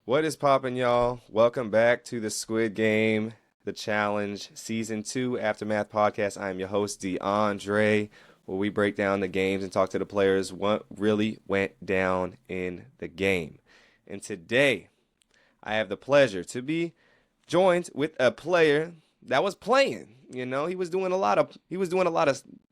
What is poppin', y'all? Welcome back to the Squid Game, the Challenge, Season 2 Aftermath Podcast. I am your host, DeAndre, where we break down the games and talk to the players what really went down in the game. And today, I have the pleasure to be joined with a player that was playing. He was doing a lot of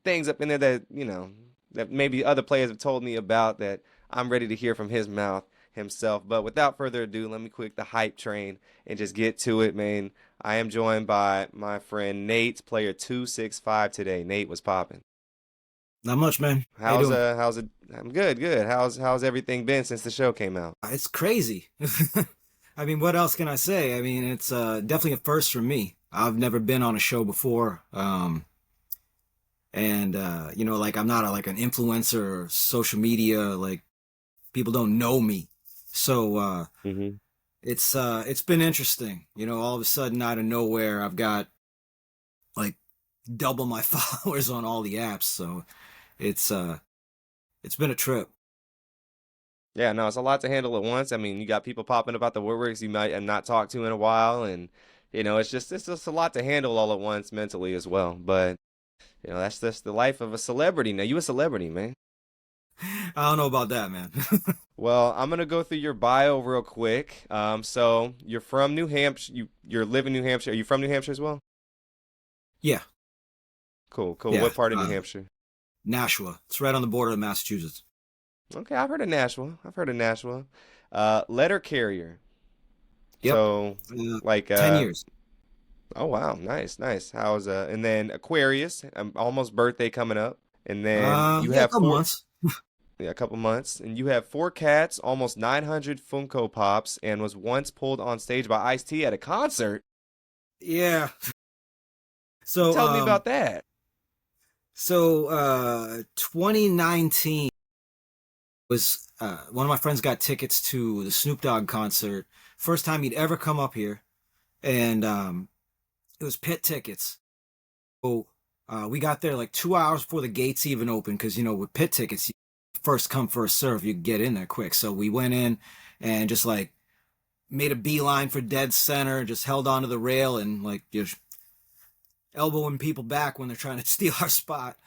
things up in there that maybe other players have told me about that I'm ready to hear from his mouth himself. But without further ado, let me quick the hype train and just get to it, man. I am joined by my friend Nate, player 265 today. Nate, was popping? Not much, man. How you How's doing? uh how's it? I'm good, good. How's everything been since the show came out? It's crazy. I mean, what else can I say? I mean, it's definitely a first for me. I've never been on a show before, and like I'm not like an influencer or social media. Like people don't know me, so Mm-hmm. it's been interesting. All of a sudden, out of nowhere, I've got like double my followers on all the apps. So it's uh it's been a trip. Yeah, no, it's a lot to handle at once. I mean, you got people popping up out the woodworks you might have not talked to in a while, and it's just a lot to handle all at once mentally as well. But that's just the life of a celebrity. Now, you a celebrity, man. I don't know about that, man. Well, I'm gonna go through your bio real quick. So you're from New Hampshire. You live in New Hampshire. Are you from New Hampshire as well? Yeah, Cool, cool. yeah. What part of New Hampshire? Nashua. It's right on the border of Massachusetts. Okay, I've heard of Nashville. I've heard of Nashville. Letter carrier. Yep. So, Uh, like, 10 years. oh wow, nice, nice. And then Aquarius, almost birthday coming up, and then you Yeah, a have couple four, months. yeah, a couple months, and you have four cats, almost 900 Funko Pops, and was once pulled on stage by Ice-T at a concert. Yeah. So, Tell me about that. 2019 was one of my friends got tickets to the Snoop Dogg concert. First time he'd ever come up here, and it was pit tickets. So we got there like 2 hours before the gates even opened because with pit tickets, first come first serve, you get in there quick. So we went in and just like made a beeline for dead center, just held onto the rail and like just elbowing people back when they're trying to steal our spot.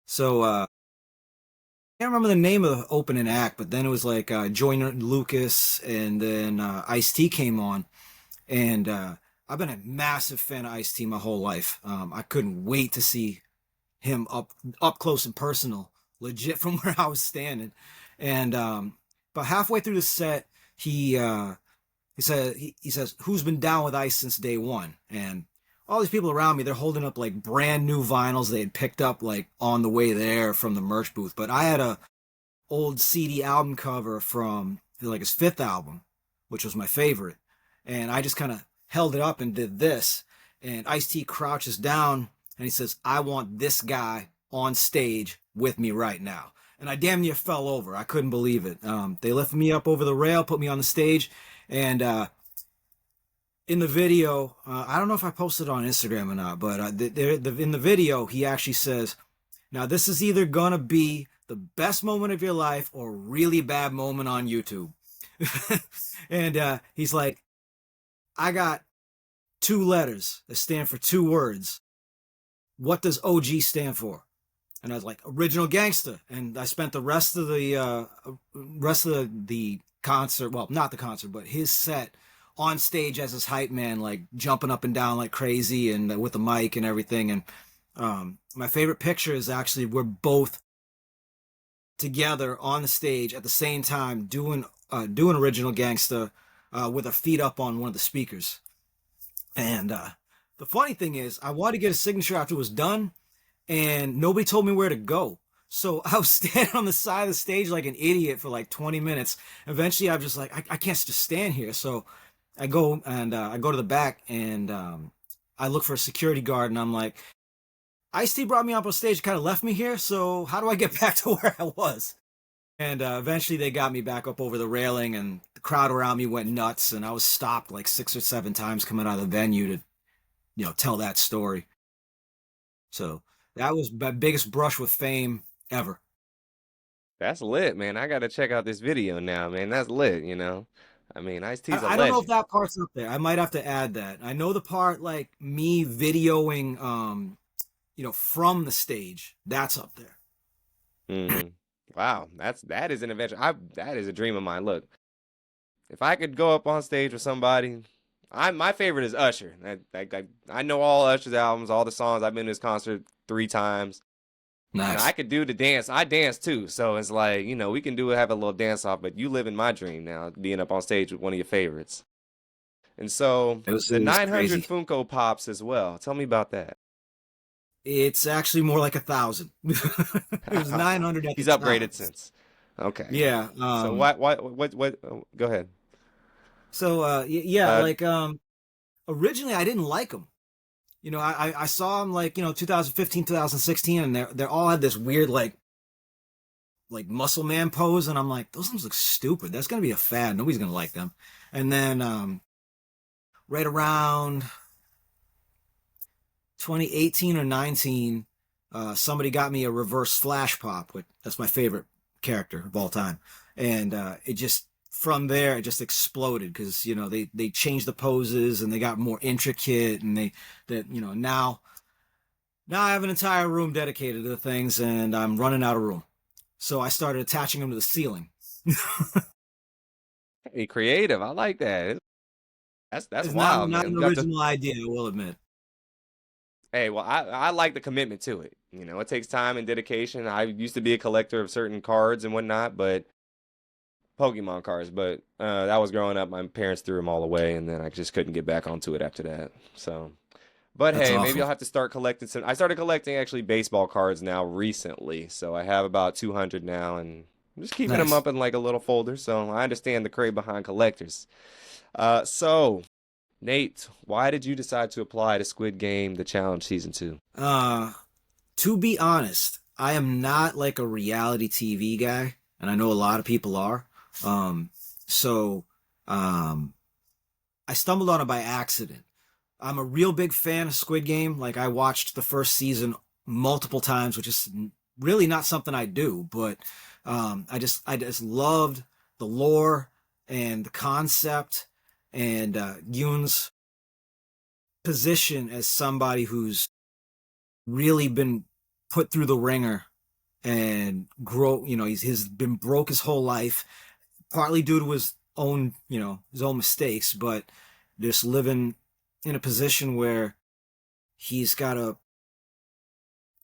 So I can't remember the name of the opening act, but then it was like Joyner Lucas, and then Ice T came on, and I've been a massive fan of Ice T my whole life. I couldn't wait to see him up close and personal, legit from where I was standing, and about halfway through the set, he says, "Who's been down with Ice since day one?" And all these people around me, they're holding up like brand new vinyls they had picked up like on the way there from the merch booth. But I had a old CD album cover from like his fifth album, which was my favorite, and I just kind of held it up and did this. And Ice T crouches down and he says, "I want this guy on stage with me right now." And I damn near fell over. I couldn't believe it. They lifted me up over the rail, put me on the stage, and in the video, I don't know if I posted it on Instagram or not, but in the video, he actually says, "Now this is either gonna be the best moment of your life or a really bad moment on YouTube." And he's like, "I got two letters that stand for two words. What does OG stand for?" And I was like, "Original Gangster." And I spent the rest of the concert, well, not the concert, but his set on stage as his hype man, like jumping up and down like crazy, and with the mic and everything. And my favorite picture is actually we're both together on the stage at the same time doing Original Gangsta with our feet up on one of the speakers. And the funny thing is, I wanted to get a signature after it was done, and nobody told me where to go. So I was standing on the side of the stage like an idiot for like 20 minutes. Eventually, I'm just like, I can't just stand here. So I go to the back, and I look for a security guard, and I'm like, Ice T brought me up on stage, kind of left me here. So how do I get back to where I was? And eventually they got me back up over the railing, and the crowd around me went nuts, and I was stopped like 6 or 7 times coming out of the venue to tell that story. So that was my biggest brush with fame ever. That's lit, man. I gotta check out this video now, man. That's lit. I mean, Ice T's a I don't know if legend. that part's up there. I might have to add that. I know the part like me videoing, from the stage. That's up there. Hmm. Wow, that is an adventure. That is a dream of mine. Look, if I could go up on stage with somebody, my favorite is Usher. I know all Usher's albums, all the songs. I've been to his concert 3 times. I Nice. could do the dance. I dance too, so it's like we can have a little dance off. But you live in my dream now, being up on stage with one of your favorites. And so the It was 900 crazy. Funko Pops as well. Tell me about that. It's actually more like 1,000. It was 900 at the He's time. upgraded since. Okay. Yeah. So what go ahead. Yeah, Uh like originally I didn't like them. I saw them like, 2015, 2016, and they're all had this weird like muscle man pose, and I'm like, those things look stupid. That's gonna be a fad. Nobody's gonna like them. And then right around 2018 or 19, somebody got me a reverse flash pop, which that's my favorite character of all time. And it just from there it just exploded because they changed the poses and they got more intricate, and now I have an entire room dedicated to the things, and I'm running out of room. So I started attaching them to the ceiling. Hey, creative. I like that. That's It's not wild, not man. an You got to original idea, I will admit. Hey, well, I like the commitment to it. It takes time and dedication. I used to be a collector of certain cards and whatnot, but Pokemon cards, but that was growing up. My parents threw them all away, and then I just couldn't get back onto it after that. So, but That's hey, maybe awful. I'll have to start collecting some. I started collecting actually baseball cards now recently, so I have about 200 now, and I'm just keeping them Nice. up in like a little folder. So I understand the crave behind collectors. So Nate, why did you decide to apply to Squid Game, the challenge season 2? Uh, to be honest, I am not like a reality TV guy, and I know a lot of people are. Um, so um, I stumbled on it by accident. I'm a real big fan of Squid Game. Like I watched the first season multiple times, which is really not something I do, but I just loved the lore and the concept and Yoon's position as somebody who's really been put through the ringer and grow. He's been broke his whole life, partly due to his own mistakes, but just living in a position where he's got to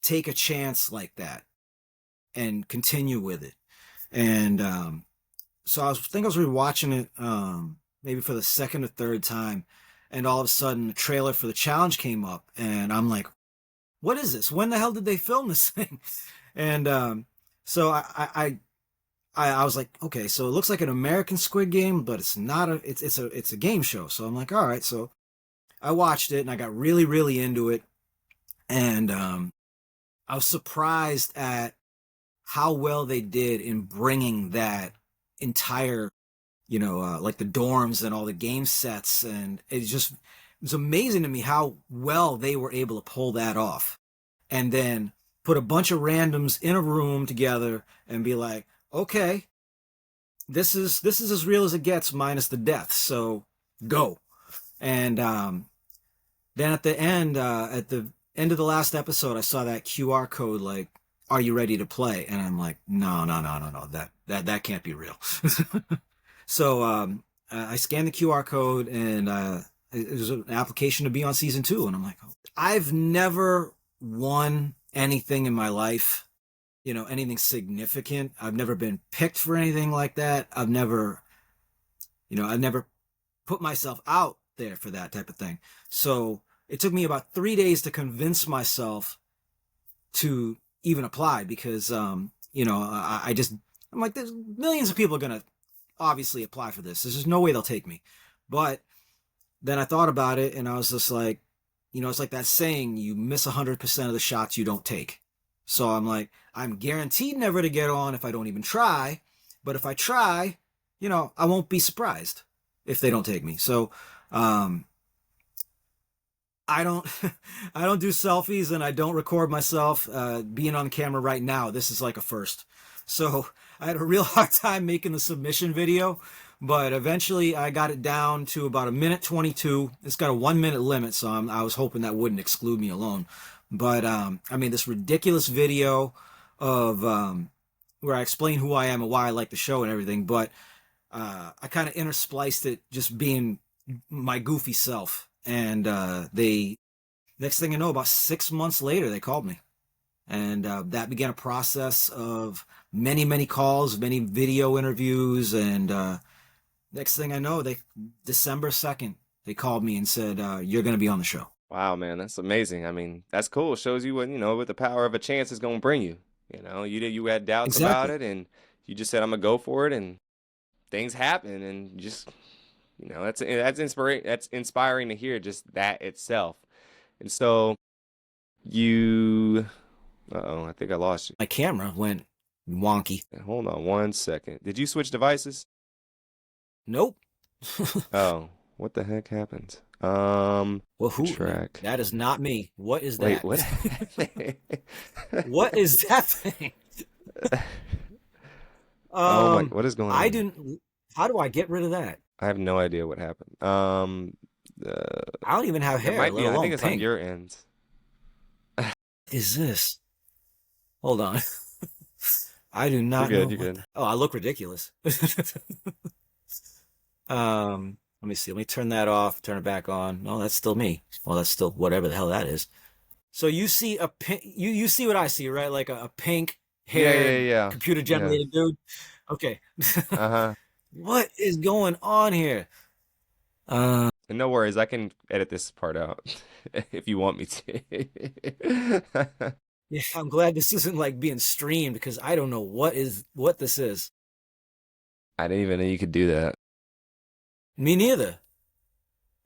take a chance like that and continue with it. And so I was rewatching it maybe for the second or third time, and all of a sudden the trailer for the challenge came up, and I'm like, "What is this? When the hell did they film this thing?" And so I was like, okay, so it looks like an American Squid Game, but it's not a it's a game show. So I'm like, all right. So I watched it and I got really really into it, and I was surprised at how well they did in bringing that entire like the dorms and all the game sets, and it was amazing to me how well they were able to pull that off, and then put a bunch of randoms in a room together and be like, okay, this is as real as it gets minus the death, so go. And then at the end of the last episode, I saw that QR code like, are you ready to play? And I'm like, no, no, no, no, no, that can't be real. So I scanned the QR code, and it was an application to be on season 2. And I'm like, oh. I've never won anything in my life, anything significant. I've never been picked for anything like that. I've never put myself out there for that type of thing. So it took me about 3 days to convince myself to even apply because, I'm like, there's millions of people going to obviously apply for this. There's just no way they'll take me. But then I thought about it, and I was just like, it's like that saying, you miss 100% of the shots you don't take. So I'm like, I'm guaranteed never to get on if I don't even try. But if I try, I won't be surprised if they don't take me. So I don't I don't do selfies, and I don't record myself being on camera right now. This is like a first. So I had a real hard time making the submission video, But eventually I got it down to about a minute 22. It's got a 1 minute limit, so I was hoping that wouldn't exclude me alone. But I mean, this ridiculous video of where I explain who I am and why I like the show and everything. But I kind of interspliced it just being my goofy self. And they, next thing you know, about 6 months later, they called me. And that began a process of many, many calls, many video interviews. And next thing I know, December 2nd, they called me and said, you're going to be on the show. Wow, man, that's amazing. I mean, that's cool. It shows you what the power of a chance is going to bring you. You had doubts about Exactly. it, and you just said, "I'm gonna go for it," and things happen, and you just, that's inspiring to hear just that itself. And so you, uh-oh, I think I lost you. My camera went wonky. Hold on 1 second. Did you switch devices? Nope. Oh, what the heck happened? Well, who? Track. That is not me. What is Wait, that? what? What is that thing? Oh my, what is going I on? didn't. How do I get rid of that? I have no idea what happened. Uh, I don't even have it hair, might let be, I think alone it's on pink. your end. Is this? Hold on. I do You're not know good, you're what. good. Oh, I look ridiculous. Let me see. Let me turn that off. Turn it back on. No, that's still me. Well, that's still whatever the hell that is. So you see a pink. You see what I see, right? Like a pink Yeah, yeah, haired yeah. computer Yeah. generated dude. Okay. Uh-huh. What is going on here? Uh, And no worries, I can edit this part out if you want me to. yeah, I'm glad this isn't like being streamed because I don't know what this is. I didn't even know you could do that. Me neither.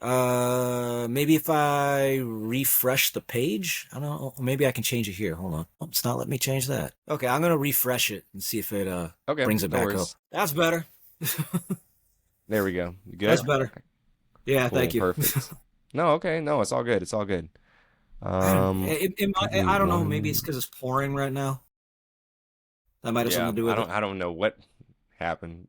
Maybe if I refresh the page, I don't know. Maybe I can change it here. Hold on. Oh, it's not letting me change that. Okay, I'm gonna refresh it and see if it Okay, brings it no back up. worries. That's better. There we go. You That's good? better. Yeah, Cool, thank you. perfect. No, okay, no, it's all good. It's all good. I don't. Give me I don't know. Maybe it's one. because it's pouring right now. That might have something Yeah, to do with it. I don't know what happened,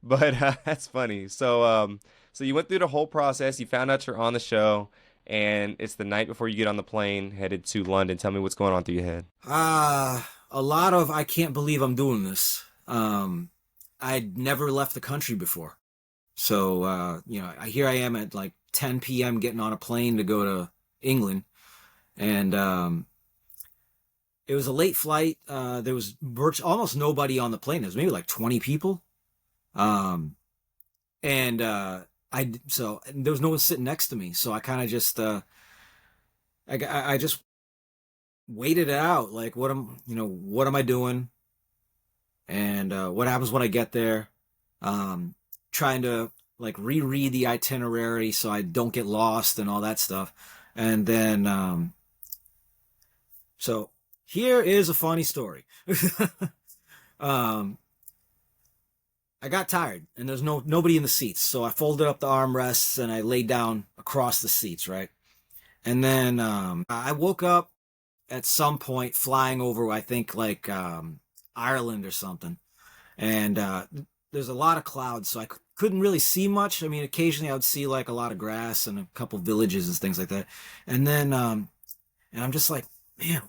but that's funny. So you went through the whole process. You found out you're on the show, and it's the night before you get on the plane headed to London. Tell me what's going on through your head. A lot of I can't believe I'm doing this. I'd never left the country before. So, here I am at like 10 p.m. getting on a plane to go to England. And it was a late flight. There was almost nobody on the plane. There was maybe like 20 people. Um, and so there was no one sitting next to me. So I kind of just, I just waited it out. Like, what am I doing? And what happens when I get there? Trying to like reread the itinerary so I don't get lost and all that stuff. And then, so here is a funny story. um, I got tired and there's nobody in the seats, so I folded up the armrests and I laid down across the seats, right? And then I woke up at some point flying over, I think like Ireland or something, and there's a lot of clouds, so I couldn't really see much. I mean, occasionally I would see like a lot of grass and a couple villages and things like that. And then, and I'm just like, man,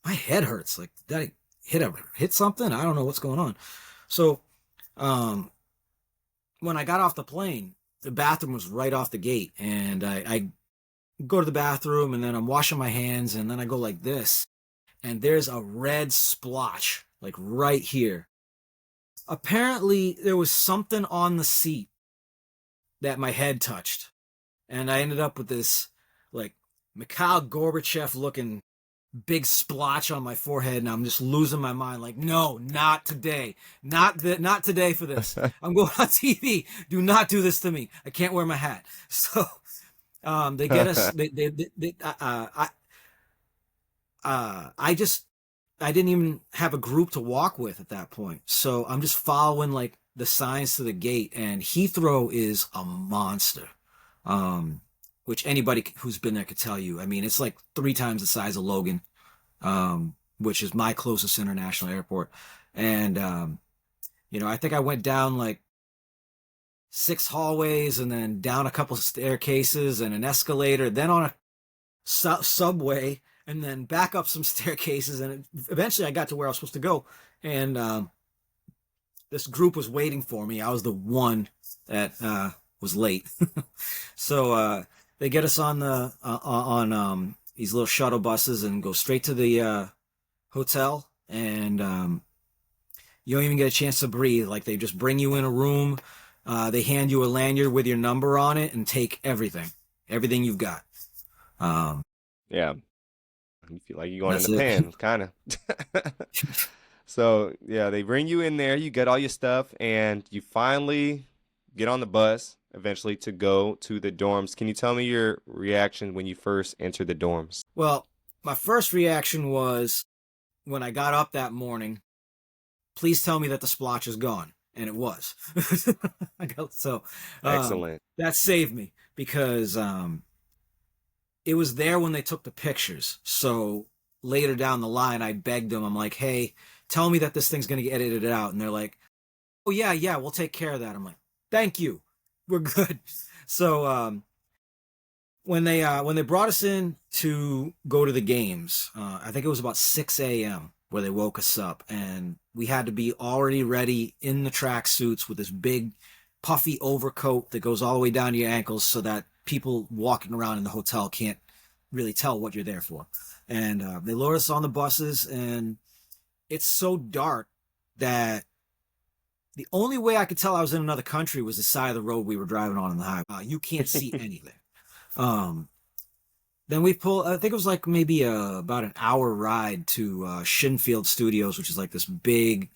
my head hurts. Like, did I hit something? I don't know what's going on. So, um, when I got off the plane, the bathroom was right off the gate, and I go to the bathroom, and then I'm washing my hands, and then I go like this, and there's a red splotch like right here. Apparently, there was something on the seat that my head touched, and I ended up with this like Mikhail Gorbachev looking big splotch on my forehead, and I'm just losing my mind. Like, no, not today, not today for this. I'm going on TV. Do not do this to me. I can't wear my hat. So, they get us. I just I didn't even have a group to walk with at that point. So I'm just following like the signs to the gate, and Heathrow is a monster. Which anybody who's been there could tell you. I mean, it's like 3 times the size of Logan, which is my closest international airport. And I think I went down like 6 hallways and then down a couple staircases and an escalator, then on a subway, and then back up some staircases. And eventually I got to where I was supposed to go. And this group was waiting for me. I was the one that was late. So they get us on these little shuttle buses and go straight to the hotel. And you don't even get a chance to breathe. Like, they just bring you in a room. They hand you a lanyard with your number on it and take everything you've got. Yeah. You feel like you're going in That's the it. pen, kind of. So, yeah, they bring you in there, you get all your stuff, and you finally get on the bus eventually to go to the dorms. Can you tell me your reaction when you first entered the dorms? Well, my first reaction was when I got up that morning, please tell me that the splotch is gone. And it was. So Excellent. that saved me because it was there when they took the pictures. So later down the line, I begged them. I'm like, hey, tell me that this thing's going to get edited out. And they're like, oh, yeah, we'll take care of that. I'm like, thank you. We're good. So when they brought us in to go to the games, I think it was about 6 a.m. where they woke us up, and we had to be already ready in the track suits with this big puffy overcoat that goes all the way down to your ankles so that people walking around in the hotel can't really tell what you're there for. And they load us on the buses, and it's so dark that the only way I could tell I was in another country was the side of the road we were driving on the highway. You can't see anything. Then we pull, I think it was like maybe about an hour ride to Shinfield Studios, which is like this big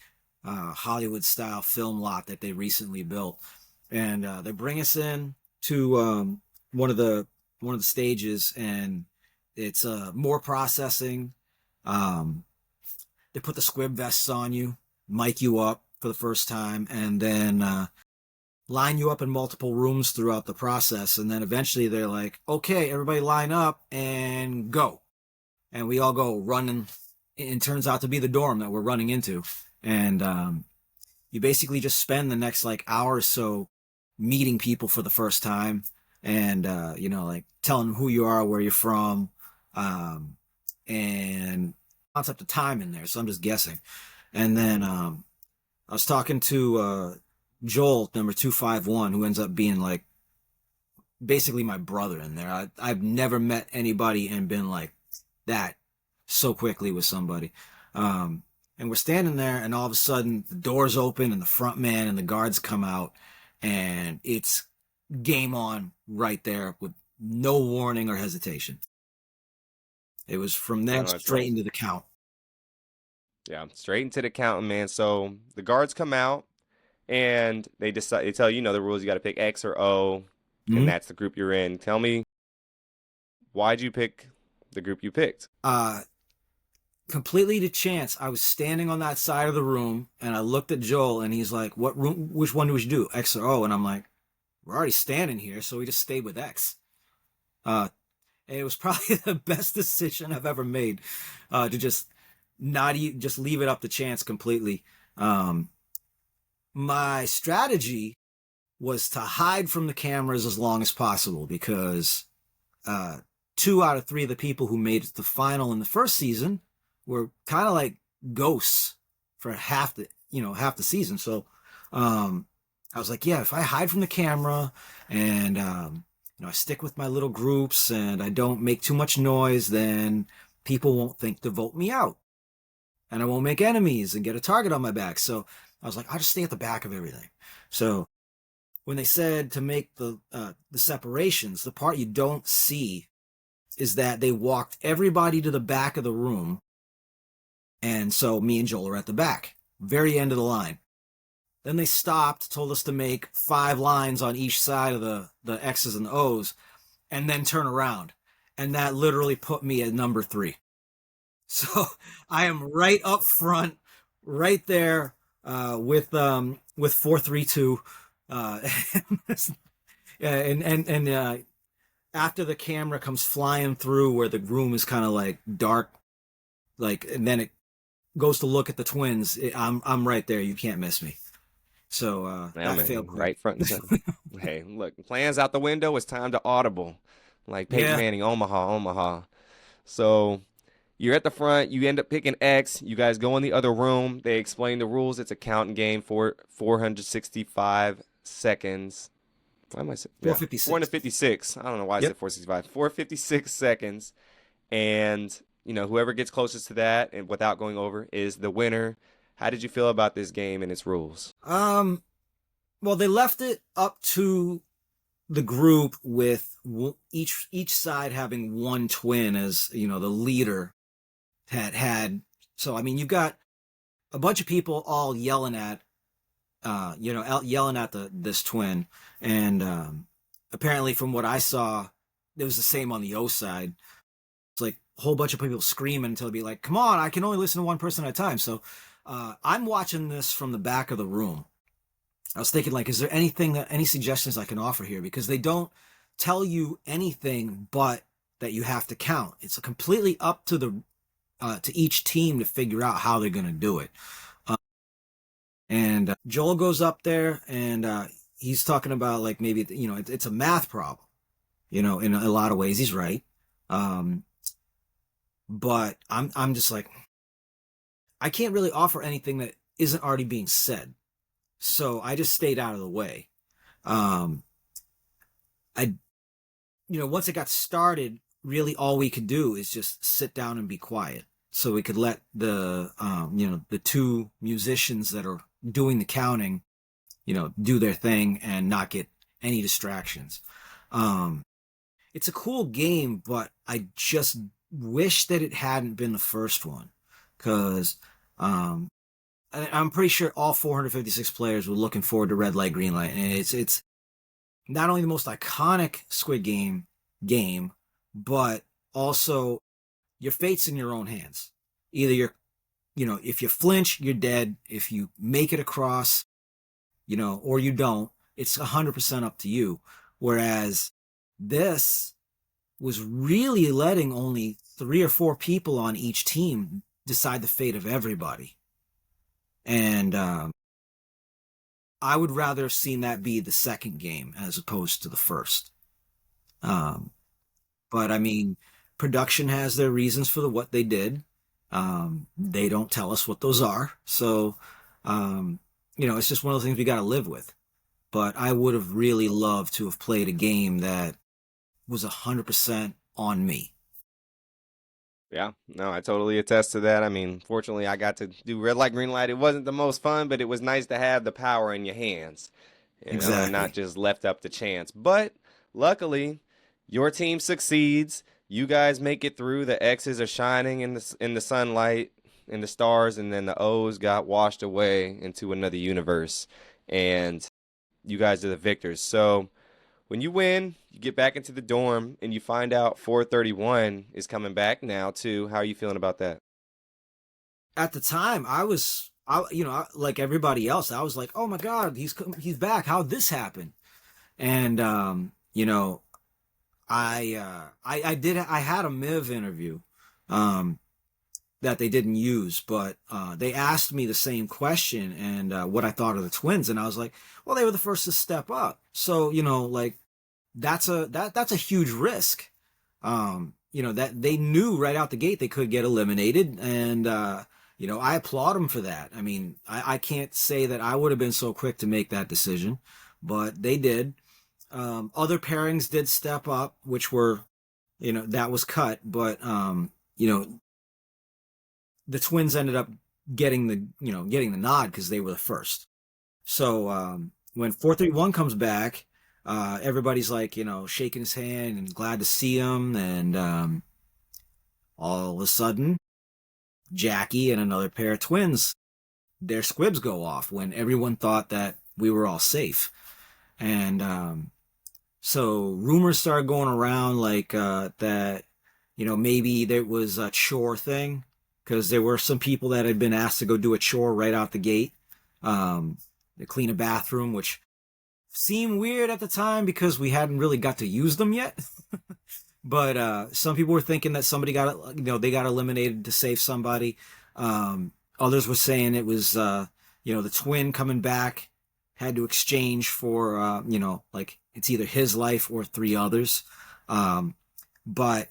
Hollywood-style film lot that they recently built. And they bring us in to one of the stages, and it's more processing. They put the squib vests on you, mic you up for the first time, and then line you up in multiple rooms throughout the process. And then eventually they're like, okay, everybody line up and go. And we all go running. It turns out to be the dorm that we're running into. And you basically just spend the next like hour or so meeting people for the first time, and like telling them who you are, where you're from, and concept of time in there. So I'm just guessing. And then I was talking to Joel, number 251, who ends up being like basically my brother in there. I've never met anybody and been like that so quickly with somebody. And we're standing there, and all of a sudden the doors open and the front man and the guards come out, and it's game on right there with no warning or hesitation. It was from I there know that's straight awesome. into the count. Yeah, straight into the counting, man. So the guards come out and they tell you, the rules. You got to pick X or O, and Mm-hmm. that's the group you're in. Tell me, why'd you pick the group you picked? Completely to chance. I was standing on that side of the room, and I looked at Joel, and he's like, "What room? Which one do we do, X or O?" And I'm like, "We're already standing here, so we just stayed with X." And it was probably the best decision I've ever made, to just not just leave it up to chance completely. My strategy was to hide from the cameras as long as possible because 2 out of 3 of the people who made it to the final in the first season were kind of like ghosts for half the season. So I was like, yeah, if I hide from the camera and I stick with my little groups and I don't make too much noise, then people won't think to vote me out, and I won't make enemies and get a target on my back. So I was like, I'll just stay at the back of everything. So when they said to make the separations, the part you don't see is that they walked everybody to the back of the room, and so me and Joel are at the back, very end of the line. Then they stopped, told us to make 5 lines on each side of the X's and the O's, and then turn around. And that literally put me at number 3. So I am right up front, right there, with 432, and after the camera comes flying through where the room is kind of like dark, like, and then it goes to look at the twins. I'm right there. You can't miss me. So Yeah, that failed man, quick. right front and center. Hey, look, plans out the window. It's time to audible, like Peyton Yeah. Manning, Omaha, Omaha. So you're at the front. You end up picking X. You guys go in the other room. They explain the rules. It's a counting game for 465 seconds. Why am I saying? Yeah, 456. 456. I don't know why I Yep. said 465. 456 seconds. And, whoever gets closest to that and without going over is the winner. How did you feel about this game and its rules? Well, they left it up to the group with each side having one twin as the leader had. So I mean, you've got a bunch of people all yelling at yelling at this twin, and apparently from what I saw, it was the same on the O side. It's like a whole bunch of people screaming until it'd be like, come on, I can only listen to one person at a time. So I'm watching this from the back of the room. I was thinking, like, is there any suggestions I can offer here? Because they don't tell you anything but that you have to count. It's completely up to to each team to figure out how they're going to do it. And Joel goes up there and he's talking about like maybe it's a math problem. In a lot of ways he's right. But I'm just like, I can't really offer anything that isn't already being said. So I just stayed out of the way. Um, I, once it got started, really all we could do is just sit down and be quiet. So we could let the two musicians that are doing the counting, do their thing and not get any distractions. It's a cool game, but I just wish that it hadn't been the first one, because I'm pretty sure all 456 players were looking forward to Red Light, Green Light, and it's not only the most iconic Squid game, but also your fate's in your own hands. Either if you flinch, you're dead. If you make it across, or you don't, it's 100% up to you. Whereas this was really letting only 3 or 4 people on each team decide the fate of everybody. And I would rather have seen that be the second game as opposed to the first. But I mean, production has their reasons for what they did. They don't tell us what those are. So, it's just one of those things we got to live with. But I would have really loved to have played a game that was 100% on me. Yeah, no, I totally attest to that. I mean, fortunately, I got to do red light, green light. It wasn't the most fun, but it was nice to have the power in your hands, and not Exactly. just left up to chance. But luckily, your team succeeds. You guys make it through. The X's are shining in the sunlight, in the stars, and then the O's got washed away into another universe, and you guys are the victors. So when you win, you get back into the dorm and you find out 431 is coming back now too. How are you feeling about that? At the time, like everybody else, I was like, "Oh my God, he's back! How'd this happen?" And I had a MIV interview that they didn't use, but they asked me the same question and what I thought of the twins, and I was like, well, they were the first to step up, so like that's a huge risk. That they knew right out the gate they could get eliminated, and I applaud them for that. I mean, I can't say that I would have been so quick to make that decision, but they did. Other pairings did step up, which were, that was cut, but the twins ended up getting the nod because they were the first. So when 431 comes back, everybody's like, shaking his hand and glad to see him, and all of a sudden, Jackie and another pair of twins, their squibs go off when everyone thought that we were all safe. And so rumors started going around like that, maybe there was a chore thing, because there were some people that had been asked to go do a chore right out the gate, to clean a bathroom, which seemed weird at the time because we hadn't really got to use them yet. But some people were thinking that somebody they got eliminated to save somebody. Others were saying it was, the twin coming back had to exchange for, like it's either his life or three others. But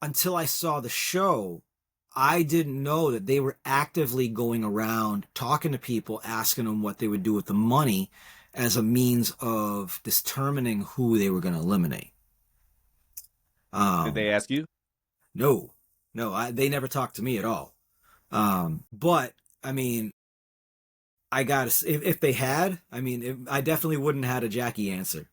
until I saw the show, I didn't know that they were actively going around talking to people, asking them what they would do with the money as a means of determining who they were going to eliminate. Did Um, they ask you? no, no, they never talked to me at all. But I mean, I got to, if they had, I mean, I definitely wouldn't have had a Jackie answer.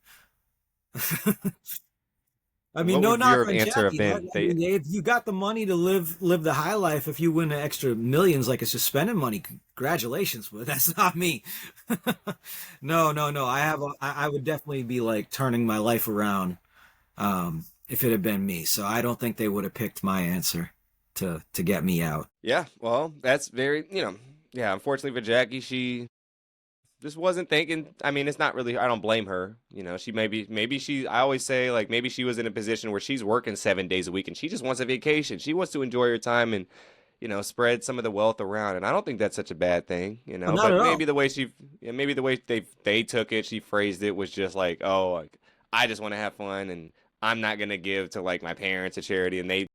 I mean, What no would knock your on answer have Jackie. been? I mean, if you got the money to live the high life, if you win the extra millions, like it's just spending money, congratulations. But that's not me. No, no, no. I would definitely be like turning my life around if it had been me. So I don't think they would have picked my answer to get me out. Yeah, well, that's very, yeah, unfortunately for Jackie, she just wasn't thinking. I mean, it's not really, I don't blame her. She maybe she, I always say, like, maybe she was in a position where she's working 7 days a week and she just wants a vacation. She wants to enjoy her time and, spread some of the wealth around. And I don't think that's such a bad thing, But not but at all. maybe the way they took it, she phrased it was just like, oh, like, I just want to have fun and I'm not going to give to like my parents a charity and they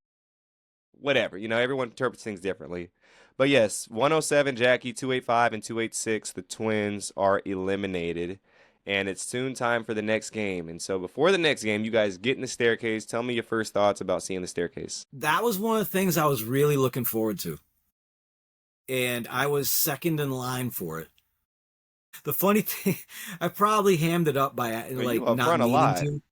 whatever. Everyone interprets things differently. But yes, 107 Jackie, 285 and 286, the twins are eliminated. And it's soon time for the next game. And so before the next game, you guys get in the staircase. Tell me your first thoughts about seeing the staircase. That was one of the things I was really looking forward to. And I was second in line for it. The funny thing, I probably hammed it up by Well, you like up not front a meaning lot. to.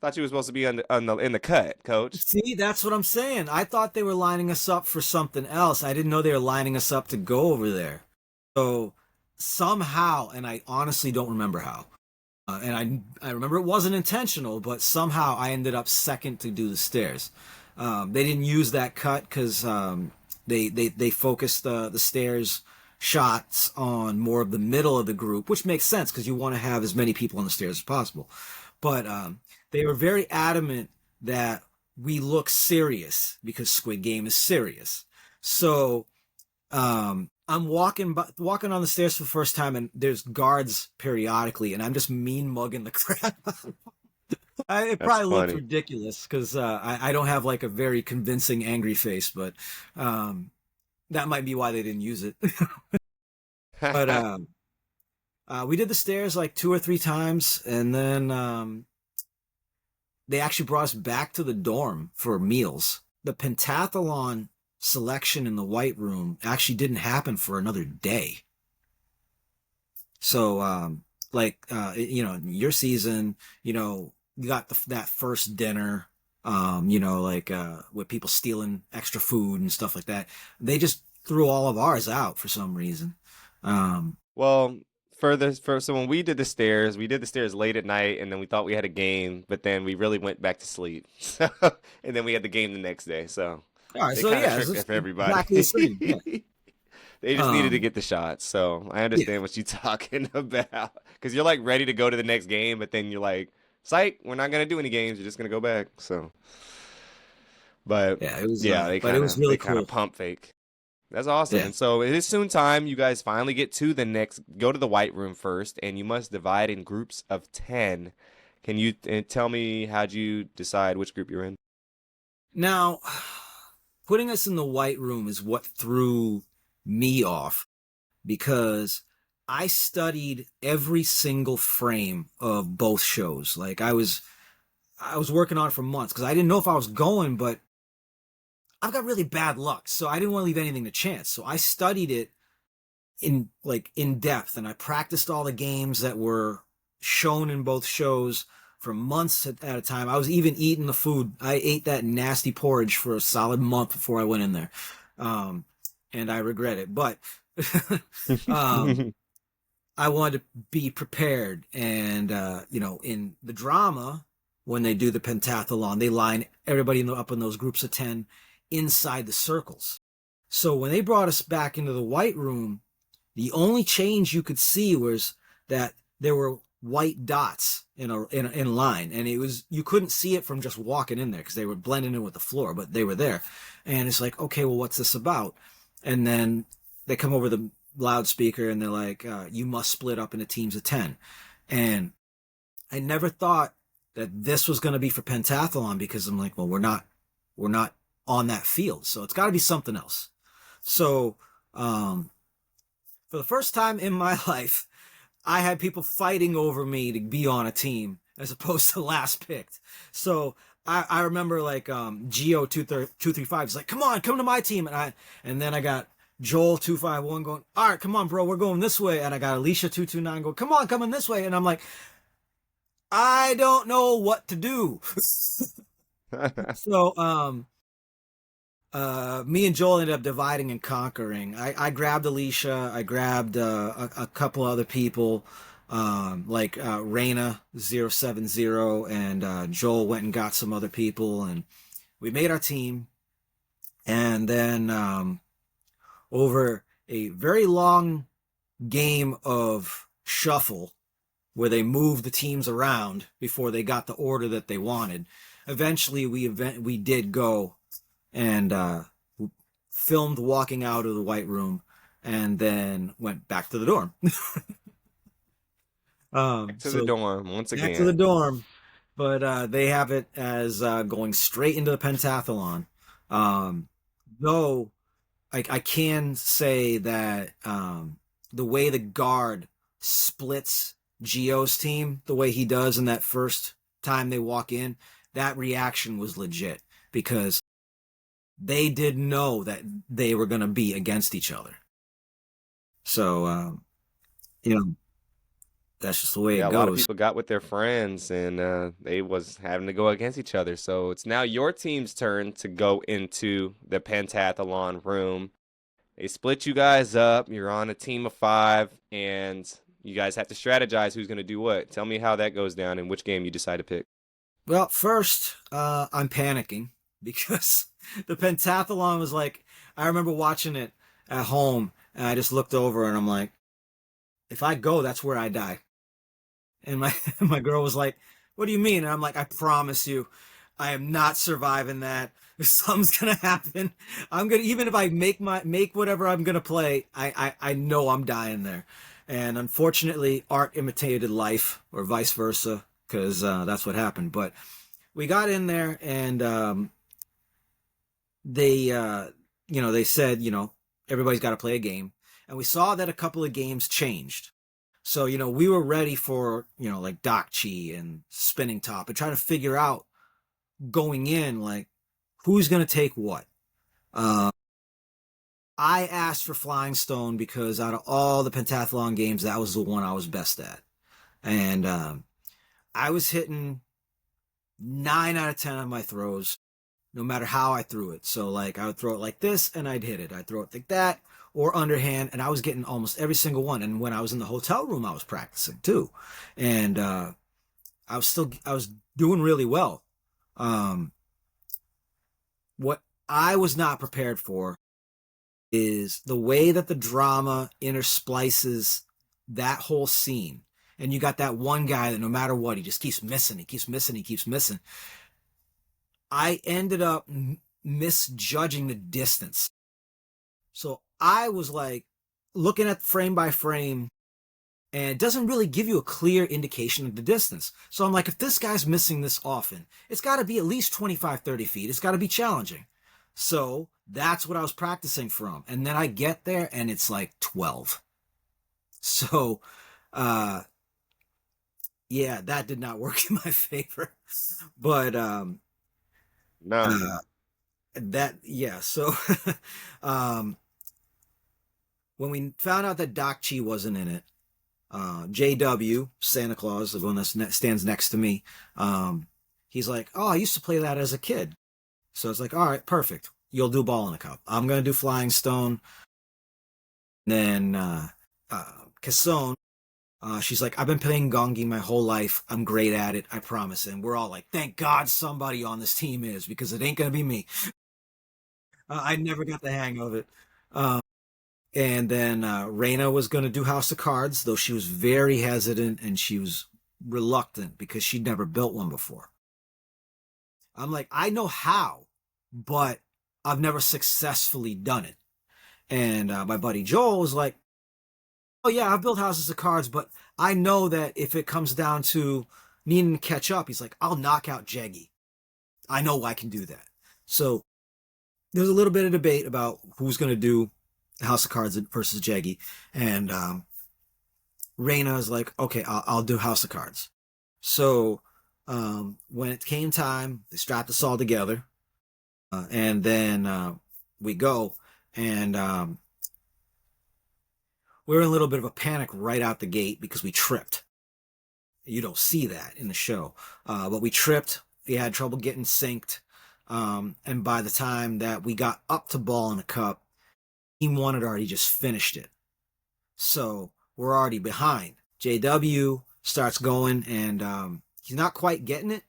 Thought you were supposed to be in the cut, coach. See, that's what I'm saying. I thought they were lining us up for something else. I didn't know they were lining us up to go over there. So somehow, and I honestly don't remember how, and I remember it wasn't intentional, but somehow I ended up second to do the stairs. They didn't use that cut because they focused the stairs shots on more of the middle of the group, which makes sense because you want to have as many people on the stairs as possible. But they were very adamant that we look serious because Squid Game is serious. So I'm walking on the stairs for the first time, and there's guards periodically, and I'm just mean mugging the crap. It That's probably looked funny. ridiculous because I don't have like a very convincing angry face, but um, that might be why they didn't use it. But we did the stairs like two or three times, and then they actually brought us back to the dorm for meals. The pentathlon selection in the white room actually didn't happen for another day. So, your season, you got that first dinner, with people stealing extra food and stuff like that. They just threw all of ours out for some reason. Um, Well, so when we did the stairs late at night, and then we thought we had a game, but then we really went back to sleep. So, and then we had the game the next day. So all right, they so kind of yeah, tricked it's everybody. exactly the same. Yeah. They just needed to Um, get the shots. So I yeah, understand what you're talking about. Because you're like ready to go to the next game, but then you're like, psych, we're not gonna do any games. You're just gonna go back. So, but yeah, it was, yeah, but it was they really kind of cool. pump fake. That's awesome. Yeah. And so it is soon time. You guys finally go to the white room first, and you must divide in groups of 10. Can you tell me how'd you decide which group you're in? Now, putting us in the white room is what threw me off because I studied every single frame of both shows. Like I was working on it for months because I didn't know if I was going, but I've got really bad luck, so I didn't want to leave anything to chance. So I studied it in depth, and I practiced all the games that were shown in both shows for months at a time. I was even eating the food. I ate that nasty porridge for a solid month before I went in there, um, and I regret it. But um, I wanted to be prepared, and in the drama, when they do the pentathlon, they line everybody up in those groups of 10 inside the circles. So when they brought us back into the white room, the only change you could see was that there were white dots in line, and it was you couldn't see it from just walking in there because they were blending in with the floor, but they were there. And it's like, okay, well, what's this about? And then they come over loudspeaker, and they're like, you must split up into teams of 10. And I never thought that this was going to be for pentathlon, because I'm like, well, we're not on that field, so it's got to be something else. So, for the first time in my life, I had people fighting over me to be on a team as opposed to last picked. So I remember like Geo 235 is like, come to my team, and then I got Joel 251 going, all right, come on, bro, we're going this way, and I got Alicia 229 going, come on, coming this way, and I'm like, I don't know what to do. So me and Joel ended up dividing and conquering. I grabbed Alicia. I grabbed a couple other people, like Raina 070, and Joel went and got some other people, and we made our team. And then over a very long game of shuffle, where they moved the teams around before they got the order that they wanted, eventually we did go and filmed walking out of the white room, and then went back to the dorm. Back to the So dorm once back to the again. dorm, but they have it as going straight into the pentathlon. Um, though I can say that the way the guard splits Geo's team, the way he does in that first time they walk in, that reaction was legit, because they did know that they were going to be against each other. So, you know, that's just the way Yeah, it a lot of goes. people got with their friends and they was having to go against each other. So it's now your team's turn to go into the pentathlon room. They split you guys up. You're on a team of five, and you guys have to strategize who's going to do what. Tell me how that goes down and which game you decide to pick. Well, first, I'm panicking because the pentathlon was like, I remember watching it at home, and I just looked over and I'm like, if I go, that's where I die. And my my girl was like, "What do you mean?" And I'm like, "I promise you, I am not surviving that. If something's gonna happen, I'm gonna, even if I make whatever I'm gonna play, I know I'm dying there." And unfortunately, art imitated life, or vice versa, because that's what happened. But we got in there, and they they said, everybody's got to play a game, and we saw that a couple of games changed. So, we were ready for, like Doc Chi and Spinning Top, and trying to figure out going in, like, who's going to take what. Uh, I asked for Flying Stone because out of all the pentathlon games, that was the one I was best at. And I was hitting 9 out of 10 of my throws, no matter how I threw it. So, like, I would throw it like this and I'd hit it. I'd throw it like that or underhand, and I was getting almost every single one. And when I was in the hotel room, I was practicing too. And I was doing really well. Um, what I was not prepared for is the way that the drama intersplices that whole scene. And you got that one guy that no matter what, he just keeps missing, he keeps missing, he keeps missing. I ended up misjudging the distance. So I was like looking at frame by frame, and it doesn't really give you a clear indication of the distance. So I'm like, if this guy's missing this often, it's got to be at least 25, 30 feet. It's got to be challenging. So that's what I was practicing from. And then I get there and it's like 12. So, yeah, that did not work in my favor. But, No. yeah. So, um, when we found out that Doc Chi wasn't in it, JW, Santa Claus, the one that stands next to me, he's like, "Oh, I used to play that as a kid." So it's like, "All right, perfect. You'll do ball in a cup. I'm going to do Flying Stone." And then Cassone, she's like, "I've been playing gongi my whole life. I'm great at it. I promise." And we're all like, "Thank God somebody on this team is, because it ain't going to be me." I never got the hang of it. Um, And then Raina was going to do House of Cards, though she was very hesitant and she was reluctant because she'd never built one before. I'm like, I know how, but I've never successfully done it. And my buddy Joel was like, Oh yeah, I've built houses of cards, but I know that if it comes down to needing to catch up, he's like, I'll knock out Jeggy. I know I can do that. So there's a little bit of debate about who's going to do House of Cards versus Jeggy, and Reina is like, okay, I'll do House of Cards. So when it came time, they strapped us all together, and then we go, and we were in a little bit of a panic right out the gate because we tripped. You don't see that in the show, but we tripped. We had trouble getting synced, and by the time that we got up to ball in the cup, Team One had already just finished it. So we're already behind. JW starts going, and he's not quite getting it.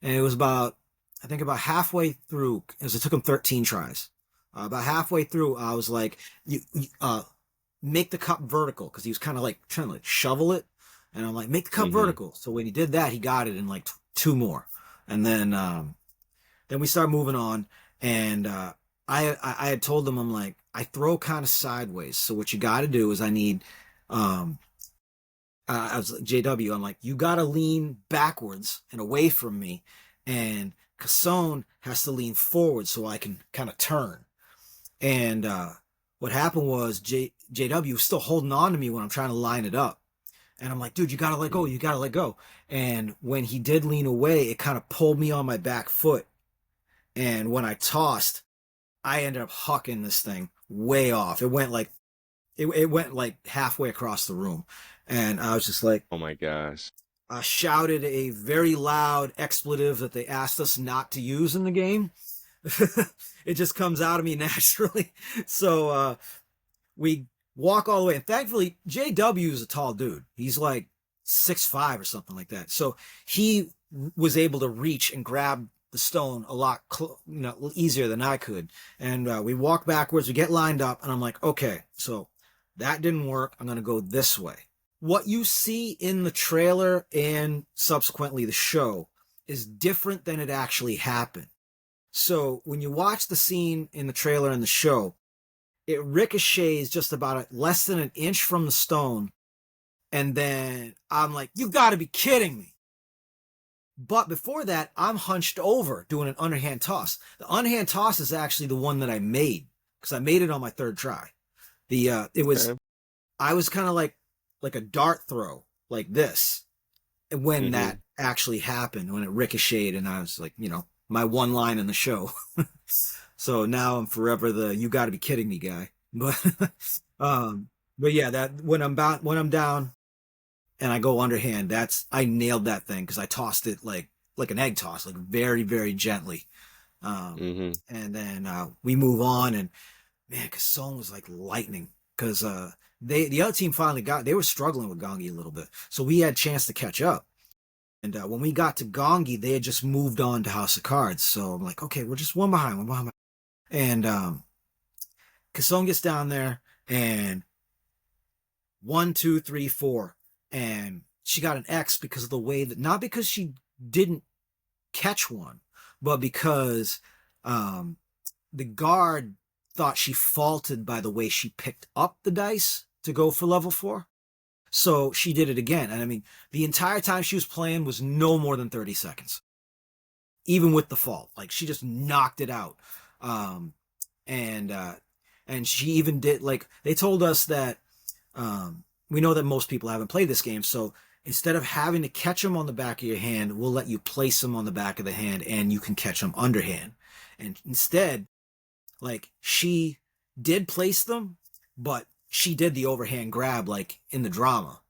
And it was about, I think about halfway through, because it took him 13 tries. About halfway through, I was like, you make the cup vertical, because he was kind of like trying to like shovel it. And I'm like, make the cup Mm-hmm. vertical. So when he did that, he got it in like two more. And then we start moving on. And I had told them, I'm like, I throw kind of sideways. So what you got to do is I need, um, I was JW. I'm like, you got to lean backwards and away from me, and Cassone has to lean forward so I can kind of turn. And what happened was JW was still holding on to me when I'm trying to line it up. And I'm like, dude, you gotta let go. You gotta let go. And when he did lean away, it kind of pulled me on my back foot. And when I tossed, I ended up hucking this thing way off. It went like halfway across the room. And I was just like, Oh my gosh. I shouted a very loud expletive that they asked us not to use in the game. It just comes out of me naturally. So we walk all the way. And thankfully, JW is a tall dude. He's like 6'5" or something like that. So he was able to reach and grab the stone a lot easier than I could. And we walk backwards, we get lined up, and I'm like, okay, so that didn't work. I'm going to go this way. What you see in the trailer and subsequently the show is different than it actually happened. So when you watch the scene in the trailer and the show, it ricochets just about less than an inch from the stone. And then I'm like, you got to be kidding me. But before that, I'm hunched over doing an underhand toss. The underhand toss is actually the one that I made because I made it on my third try. It was, Okay. I was kind of like a dart throw like this when Mm-hmm. that actually happened, when it ricocheted, and I was like, my one line in the show. So now I'm forever the "you got to be kidding me" guy. But um, but yeah, that when I'm down and I go underhand, I nailed that thing because I tossed it like an egg toss, like very very gently. Um, Mm-hmm. and then we move on, and man, Kasson was like lightning because the other team finally they were struggling with Gongi a little bit, so we had a chance to catch up. And when we got to Gongi, they had just moved on to House of Cards. So I'm like, okay, we're just one behind. And Kasson gets down there and 1, 2, 3, 4. And she got an X because of the way that, not because she didn't catch one, but because um, the guard thought she faulted by the way she picked up the dice to go for level 4. So she did it again. And I mean, the entire time she was playing was no more than 30 seconds, even with the fault. Like she just knocked it out. Um, and she even did, like, they told us that we know that most people haven't played this game. So instead of having to catch them on the back of your hand, we'll let you place them on the back of the hand and you can catch them underhand. And instead, like, she did place them, but she did the overhand grab like in the drama.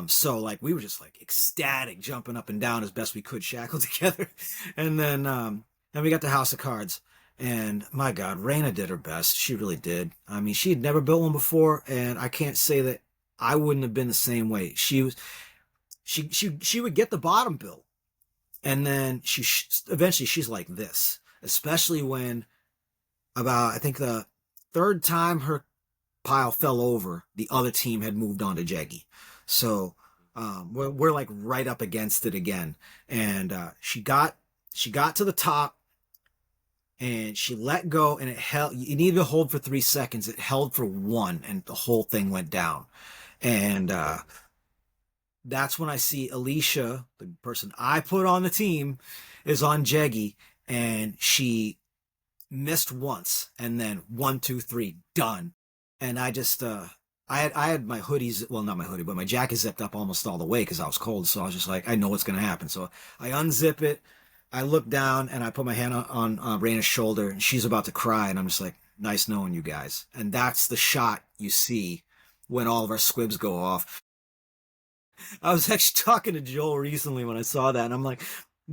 So like we were just like ecstatic, jumping up and down as best we could, shackled together. And then we got the House of Cards. And my God, Reina did her best. She really did. I mean, she had never built one before, and I can't say that I wouldn't have been the same way. She would get the bottom built, and then eventually she's like this, especially when about, I think, the third time her pile fell over, the other team had moved on to Jeggy. So we're like right up against it again. And she got to the top, and she let go, and it held. You needed to hold for 3 seconds. It held for one, and the whole thing went down. And that's when I see Alicia, the person I put on the team, is on Jeggy, and she missed once, and then one, two, three, done. And I just I had my hoodies, well, not my hoodie, but my jacket zipped up almost all the way because I was cold. So I was just like, I know what's gonna happen. So I unzip it, I look down, and I put my hand on Raina's shoulder, and she's about to cry, and I'm just like, nice knowing you guys. And that's the shot you see when all of our squibs go off. I was actually talking to Joel recently when I saw that, and I'm like,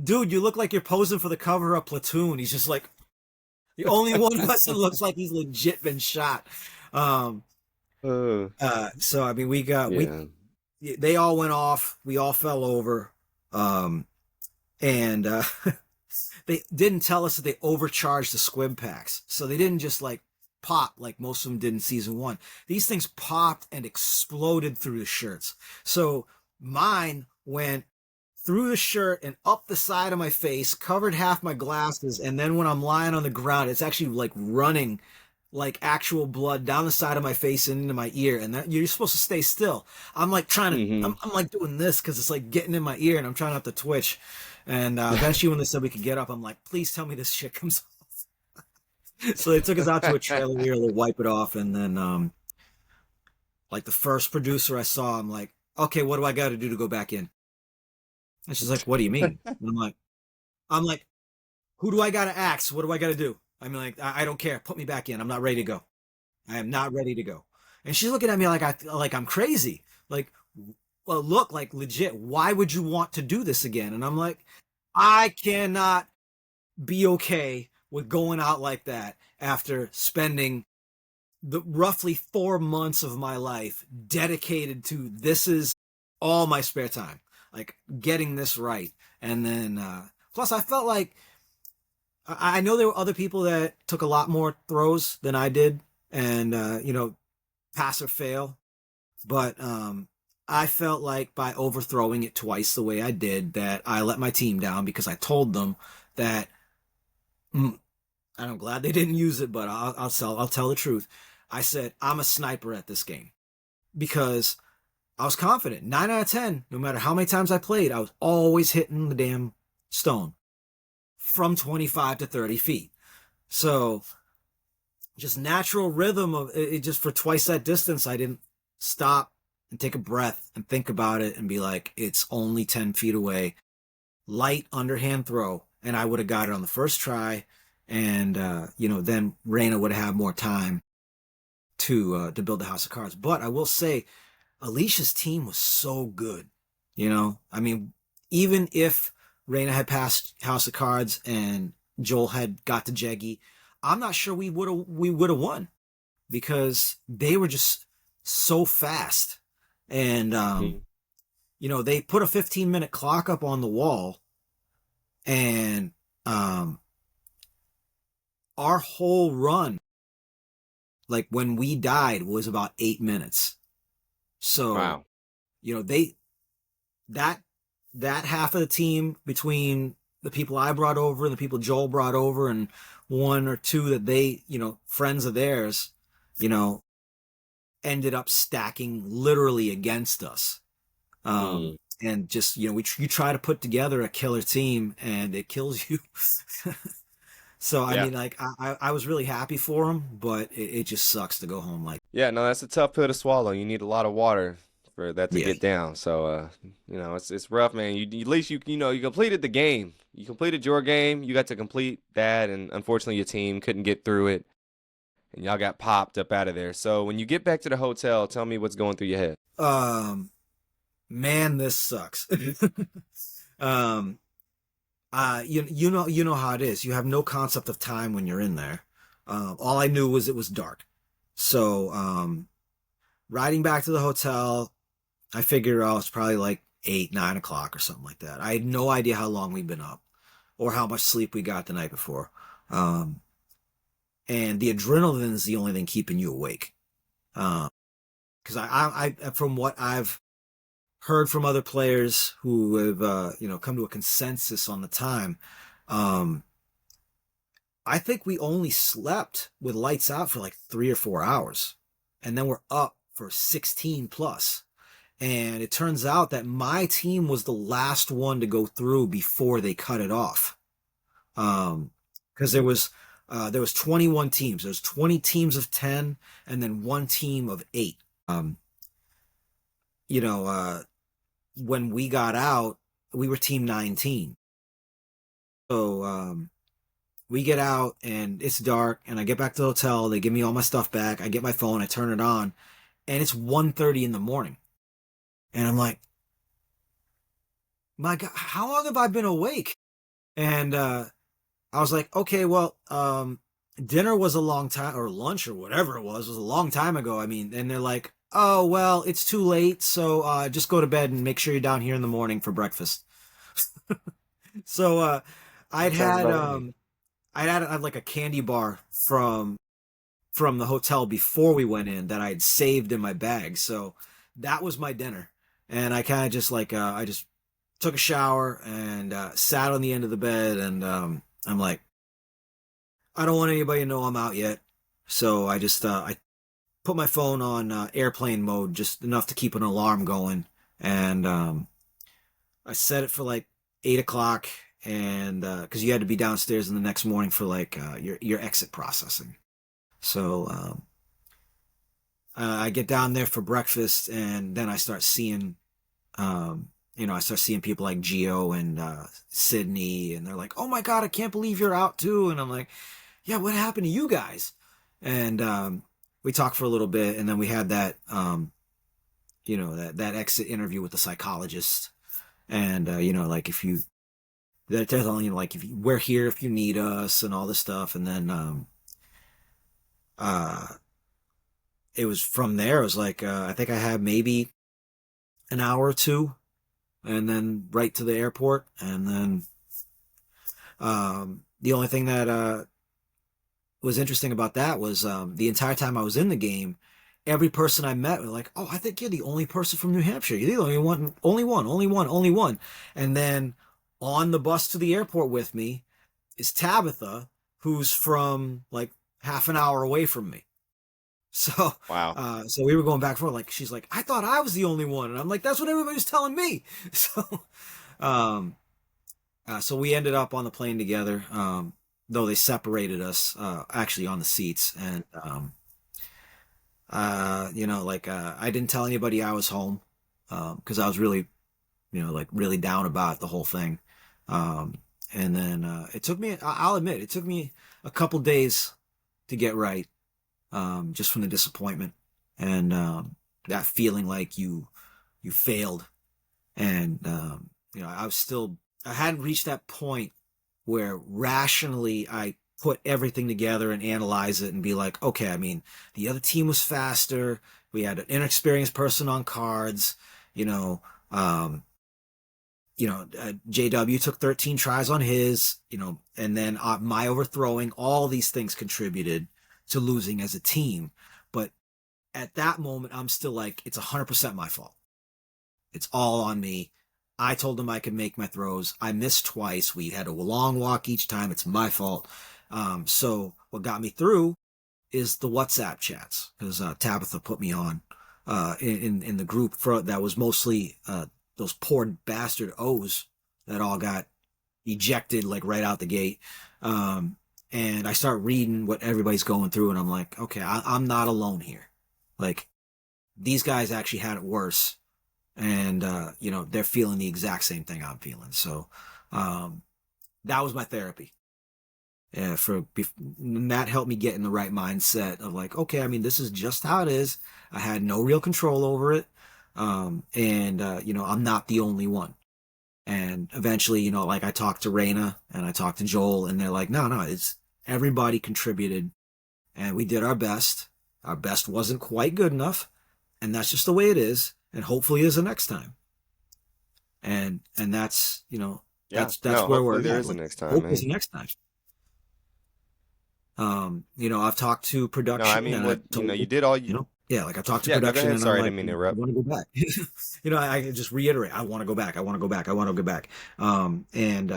dude, you look like you're posing for the cover of Platoon. He's just like, the only one of us that looks like he's legit been shot. Um, Uh, so I mean, we got yeah. they all went off. We all fell over, and they didn't tell us that they overcharged the squib packs. So they didn't just like pop like most of them did in season one. These things popped and exploded through the shirts. So mine went through the shirt and up the side of my face, covered half my glasses, and then when I'm lying on the ground, it's actually like running like actual blood down the side of my face and into my ear. And that, you're supposed to stay still. I'm like trying to, Hmm. I'm like doing this because it's like getting in my ear, and I'm trying not to twitch. And eventually, when they said we could get up, I'm like, please tell me this shit comes off. So they took us out to a trailer where they wipe it off, and then like the first producer I saw, I'm like, okay, what do I got to do to go back in? And she's like, what do you mean? And I'm like, who do I got to ask? What do I got to do? I mean, like, I don't care. Put me back in. I'm not ready to go. I am not ready to go. And she's looking at me like I'm crazy. Like, well, look, like legit. Why would you want to do this again? And I'm like, I cannot be okay with going out like that after spending the roughly 4 months of my life dedicated to this is all my spare time, like getting this right. And then plus I felt like I know there were other people that took a lot more throws than I did, and pass or fail. But I felt like by overthrowing it twice the way I did, that I let my team down because I told them that. And I'm glad they didn't use it, but I'll tell the truth. I said I'm a sniper at this game because I was confident. 9 out of 10, no matter how many times I played, I was always hitting the damn stone from 25 to 30 feet. So just natural rhythm of it, just for twice that distance, I didn't stop and take a breath and think about it and be like, it's only 10 feet away. Light underhand throw, and I would have got it on the first try. And then Reina would have more time to build the house of cards. But I will say, Alicia's team was so good. I mean, even if Reina had passed House of Cards and Joel had got to Jeggy, I'm not sure we would have won because they were just so fast. And they put a 15-minute clock up on the wall, and our whole run, like when we died, was about 8 minutes. So Wow. they that half of the team, between the people I brought over and the people Joel brought over and one or two that they, friends of theirs, you know, ended up stacking literally against us. Mm. And just, you try to put together a killer team and it kills you. So, I Yeah. mean, like, I was really happy for them, but it just sucks to go home like, Yeah, no, that's a tough pill to swallow. You need a lot of water for that to yeah. get down. So, it's rough, man. At least you completed the game. You completed your game. You got to complete that, and unfortunately, your team couldn't get through it, and y'all got popped up out of there. So, when you get back to the hotel, tell me what's going through your head. Um, Man, this sucks. um, you know how it is. You have no concept of time when you're in there. All I knew was it was dark. So, riding back to the hotel, I figured out it's probably like 8, 9 o'clock or something like that. I had no idea how long we'd been up or how much sleep we got the night before. And the adrenaline is the only thing keeping you awake. Because from what I've heard from other players who have come to a consensus on the time, um, I think we only slept with lights out for like 3 or 4 hours. And then we're up for 16 plus. And it turns out that my team was the last one to go through before they cut it off. Because there was 21 teams. There's 20 teams of 10 and then one team of 8. Um, you know, when we got out, we were team 19. So we get out and it's dark and I get back to the hotel. They give me all my stuff back. I get my phone, I turn it on, and it's 1:30 in the morning. And I'm like, my God, how long have I been awake? And I was like, okay, well, dinner was a long time, or lunch or whatever it was a long time ago. I mean, and they're like, oh, well, it's too late. So just go to bed and make sure you're down here in the morning for breakfast. So I'd Sounds had about right. I'd like a candy bar from the hotel before we went in that I'd saved in my bag. So that was my dinner. And I kind of just like I just took a shower and sat on the end of the bed and I'm like, I don't want anybody to know I'm out yet. So I just I put my phone on airplane mode just enough to keep an alarm going and I set it for like 8 o'clock and because you had to be downstairs in the next morning for like your exit processing. So I get down there for breakfast, and then I start seeing, I start seeing people like Geo and Sydney, and they're like, "Oh my God, I can't believe you're out too." And I'm like, "Yeah, what happened to you guys?" And we talked for a little bit, and then we had that, that exit interview with the psychologist, and like if you, they're telling you like if you, we're here if you need us, and all this stuff, and then uh it was from there. It was like I think I had maybe an hour or two, and then right to the airport. And then the only thing that was interesting about that was the entire time I was in the game, every person I met were like, "Oh, I think you're the only person from New Hampshire. You're the only one, only one, only one, only one." And then on the bus to the airport with me is Tabitha, who's from like half an hour away from me. So, Wow. so we were going back and forth. Like, she's like, I thought I was the only one, and I'm like, that's what everybody was telling me. So, um, so we ended up on the plane together. Though they separated us, actually on the seats, and I didn't tell anybody I was home, because I was really, like really down about the whole thing. Um, and then it took me, I'll admit, it took me a couple days to get right, just from the disappointment and that feeling like you failed. And I hadn't reached that point where rationally I put everything together and analyze it and be like, okay, I mean, the other team was faster. We had an inexperienced person on cards, you know, um, JW took 13 tries on his, and then my overthrowing, all these things contributed to losing as a team. But at that moment, I'm still like, it's 100% my fault. It's all on me. I told him I could make my throws. I missed twice. We had a long walk each time. It's my fault. So what got me through is the WhatsApp chats, because Tabitha put me on in the group that was mostly those poor bastard O's that all got ejected like right out the gate. And I start reading what everybody's going through, and I'm like, okay, I'm not alone here. Like, these guys actually had it worse, and they're feeling the exact same thing I'm feeling. So that was my therapy. And that helped me get in the right mindset of like, okay, I mean, this is just how it is. I had no real control over it, and I'm not the only one. And eventually, like I talked to Raina and I talked to Joel, and they're like, no, it's everybody contributed, and we did our best. Our best wasn't quite good enough, and that's just the way it is. And hopefully, is the next time. And that's Yeah. that's No, where hopefully we're there at. is a Like, next time, hope is man. the next time. I've talked to No, I production mean, and I've what, told you them, did all you. yeah, like I talked to Yeah, no, go production ahead. and I'm Sorry, I like, didn't mean to I interrupt. want to go back. I just reiterate, I want to go back. I want to go back. I want to go back. And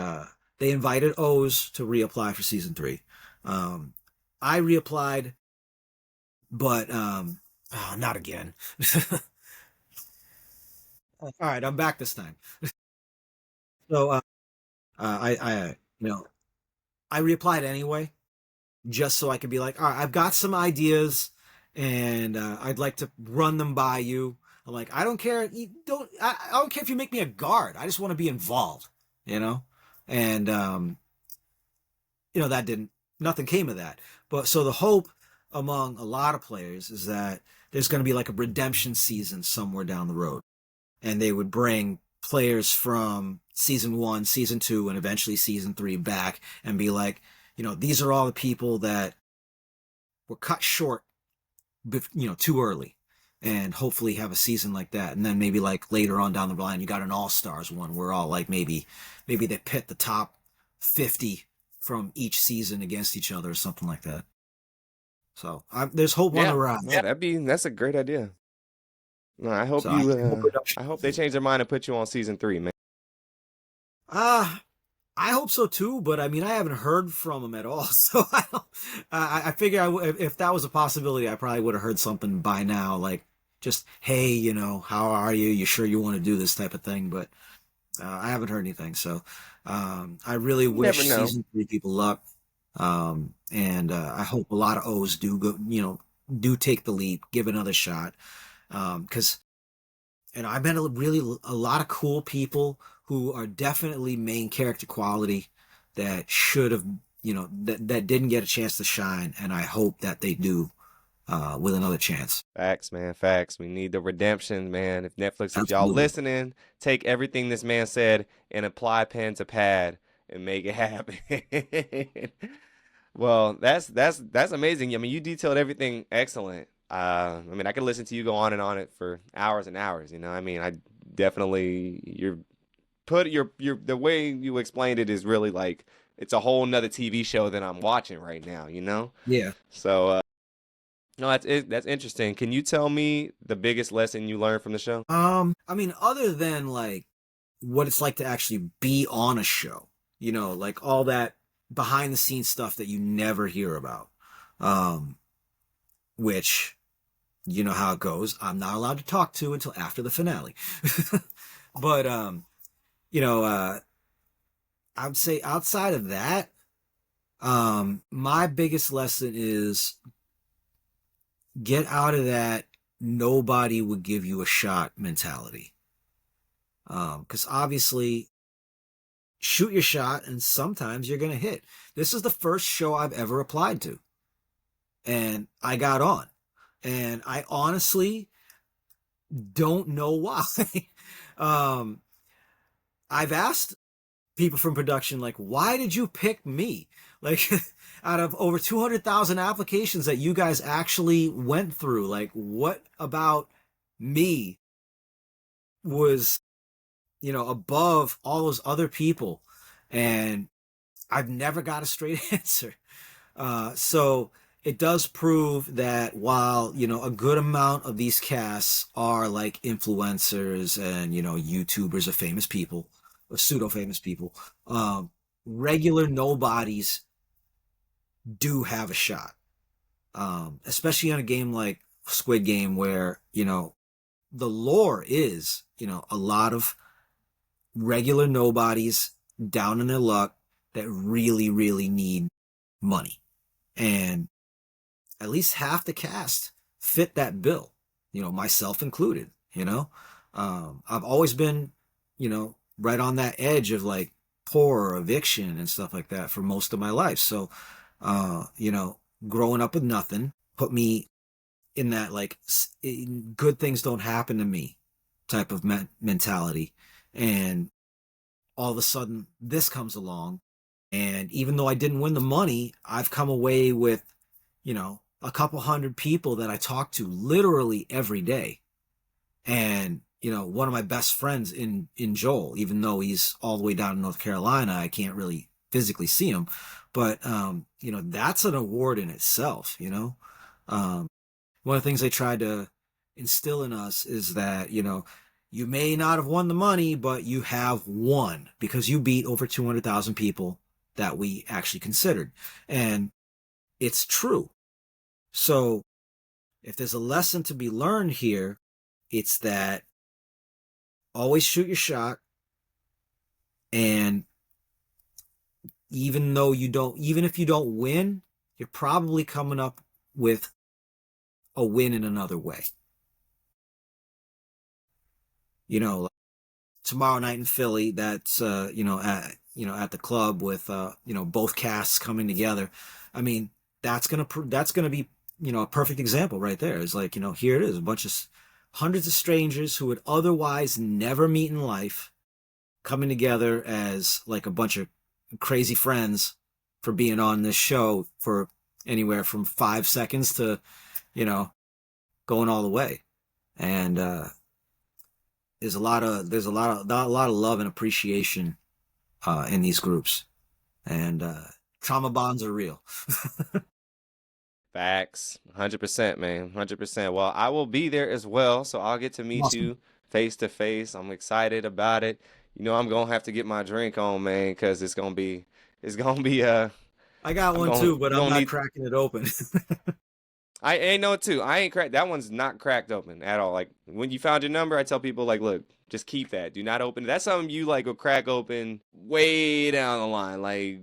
they invited O's to reapply for season 3. Um, I reapplied, but oh, not again. All right, I'm back this time. So you know, I reapplied anyway, just so I could be like, all right, I've got some ideas, and I'd like to run them by you. I'm like, I don't care. I don't care if you make me a guard. I just want to be involved, you know. And that didn't. Nothing came of that. But so the hope among a lot of players is that there's going to be like a redemption season somewhere down the road, and they would bring players from season 1, season 2, and eventually season 3 back and be like, these are all the people that were cut short, too early, and hopefully have a season like that. And then maybe like later on down the line, you got an all stars one where all like maybe they pit the top 50 from each season against each other or something like that. So there's hope on the Yeah, rise. no, that's a great idea. No, I hope So I you. hope production. I hope they change their mind and put you on season 3, man. I hope so too, but I mean, I haven't heard from him at all. So I figure if that was a possibility, I probably would have heard something by now, like just, hey, how are you? You sure you want to do this type of thing? But I haven't heard anything. So I really You never wish know. season 3 people luck. And I hope a lot of O's do go, do take the leap, give it another shot. Because I've met a lot of cool people who are definitely main character quality that should have, that didn't get a chance to shine, and I hope that they do with another chance. Facts, man. Facts. We need the redemption, man. If Netflix, if y'all Absolutely. listening, take everything this man said and apply pen to pad and make it happen. Well, that's amazing. I mean, you detailed everything excellent. I mean, I could listen to you go on and on it for hours and hours. I mean, I definitely your the way you explained it is really like it's a whole nother TV show that I'm watching right now. Yeah. So, no, that's interesting. Can you tell me the biggest lesson you learned from the show? I mean, other than like what it's like to actually be on a show, like all that behind the scenes stuff that you never hear about, um, which you know how it goes. I'm not allowed to talk to until after the finale. But you know, uh, I would say outside of that, my biggest lesson is get out of that nobody would give you a shot mentality. Because obviously, shoot your shot, and sometimes you're gonna hit. This is the first show I've ever applied to, and I got on, and I honestly don't know why. um, I've asked people from production, like, why did you pick me? Like, out of over 200,000 applications that you guys actually went through, like, what about me was, above all those other people? And I've never got a straight answer. So it does prove that while, a good amount of these casts are like influencers and, YouTubers of famous people, or pseudo famous people, regular nobodies do have a shot. Especially on a game like Squid Game, where, the lore is, a lot of regular nobodies down in their luck that really, really need money. And at least half the cast fit that bill, myself included, I've always been, right on that edge of like poor or eviction and stuff like that for most of my life. So, growing up with nothing put me in that like good things don't happen to me type of mentality. And all of a sudden this comes along, and even though I didn't win the money, I've come away with, a couple hundred people that I talk to literally every day. And, one of my best friends in Joel, even though he's all the way down in North Carolina, I can't really physically see him. But, that's an award in itself, one of the things they tried to instill in us is that, you may not have won the money, but you have won because you beat over 200,000 people that we actually considered. And it's true. So if there's a lesson to be learned here, it's that always shoot your shot. And even if you don't win, you're probably coming up with a win in another way. You know, tomorrow night in Philly, that's at the club with both casts coming together. I mean, that's gonna be a perfect example right there. It's like, here it is, a bunch of hundreds of strangers who would otherwise never meet in life coming together as like a bunch of crazy friends for being on this show for anywhere from 5 seconds to going all the way. And there's a lot of love and appreciation in these groups, and trauma bonds are real. Facts. 100%, man. 100%. Well, I will be there as well, so I'll get to meet Awesome. you face to face. I'm excited about it. I'm gonna have to get my drink on, man, because it's gonna be I got I'm one gonna too, but we're I'm gonna not need cracking it open. I ain't know it too. I ain't cracked. That one's not cracked open at all. Like when you found your number, I tell people like, look, just keep that. Do not open it. That's something you like will crack open way down the line. Like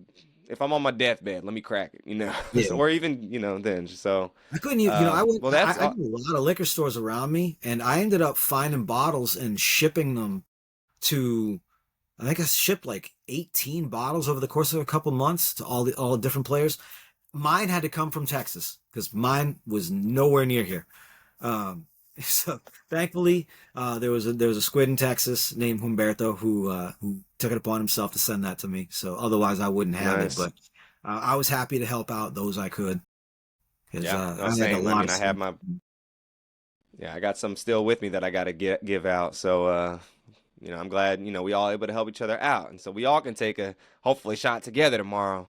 if I'm on my deathbed, let me crack it. Yeah. So, or even then. So, I couldn't even, I went, well, that's I did a lot of liquor stores around me, and I ended up finding bottles and shipping them to, I think I shipped like 18 bottles over the course of a couple months to all the different players. Mine had to come from Texas because mine was nowhere near here. Um, so thankfully, there was a squid in Texas named Humberto who took it upon himself to send that to me. So otherwise, I wouldn't have it. nice. But I was happy to help out those I could because Yeah, no, I had a same. I lot mean, of I have stuff. my yeah, I got some still with me that I gotta give out. So, I'm glad we all able to help each other out, and so we all can take a hopefully shot together tomorrow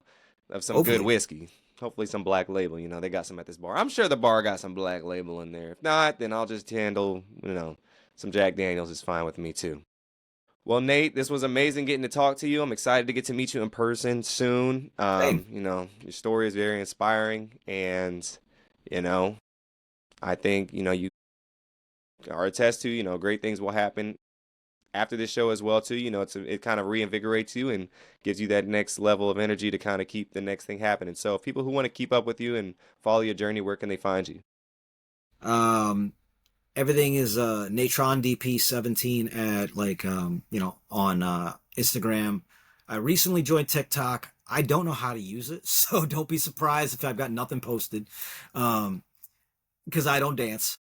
of some good Hopefully, whiskey. Hopefully some Black Label. They got some at this bar. I'm sure the bar got some Black Label in there. If not, then I'll just handle some Jack Daniels is fine with me too. Well, Nate, this was amazing getting to talk to you. I'm excited to get to meet you in person soon. same. Your story is very inspiring, and you know, I think you are attest to great things will happen after this show as well too. It kind of reinvigorates you and gives you that next level of energy to kind of keep the next thing happening. So, if people who want to keep up with you and follow your journey, where can they find you? Um, Everything is Natron DP17 at on Instagram. I recently joined TikTok. I don't know how to use it, so don't be surprised if I've got nothing posted. Um, because I don't dance.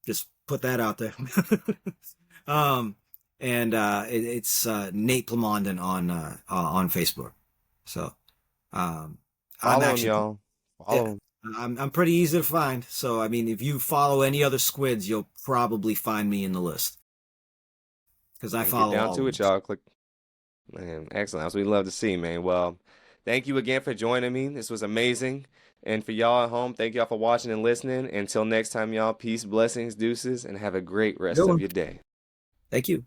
Just put that out there. um, and it's Nate Plamondon on Facebook. So I'm Follow him, actually y'all. yeah, Follow him. I'm pretty easy to find. So I mean, if you follow any other squids, you'll probably find me in the list because I And get follow down all of to them. it, y'all. Click. Man, excellent. That's what we love to see, man. Well, thank you again for joining me. This was amazing. And for y'all at home, thank y'all for watching and listening. Until next time, y'all, peace, blessings, deuces, and have a great rest Good of one. your day. Thank you.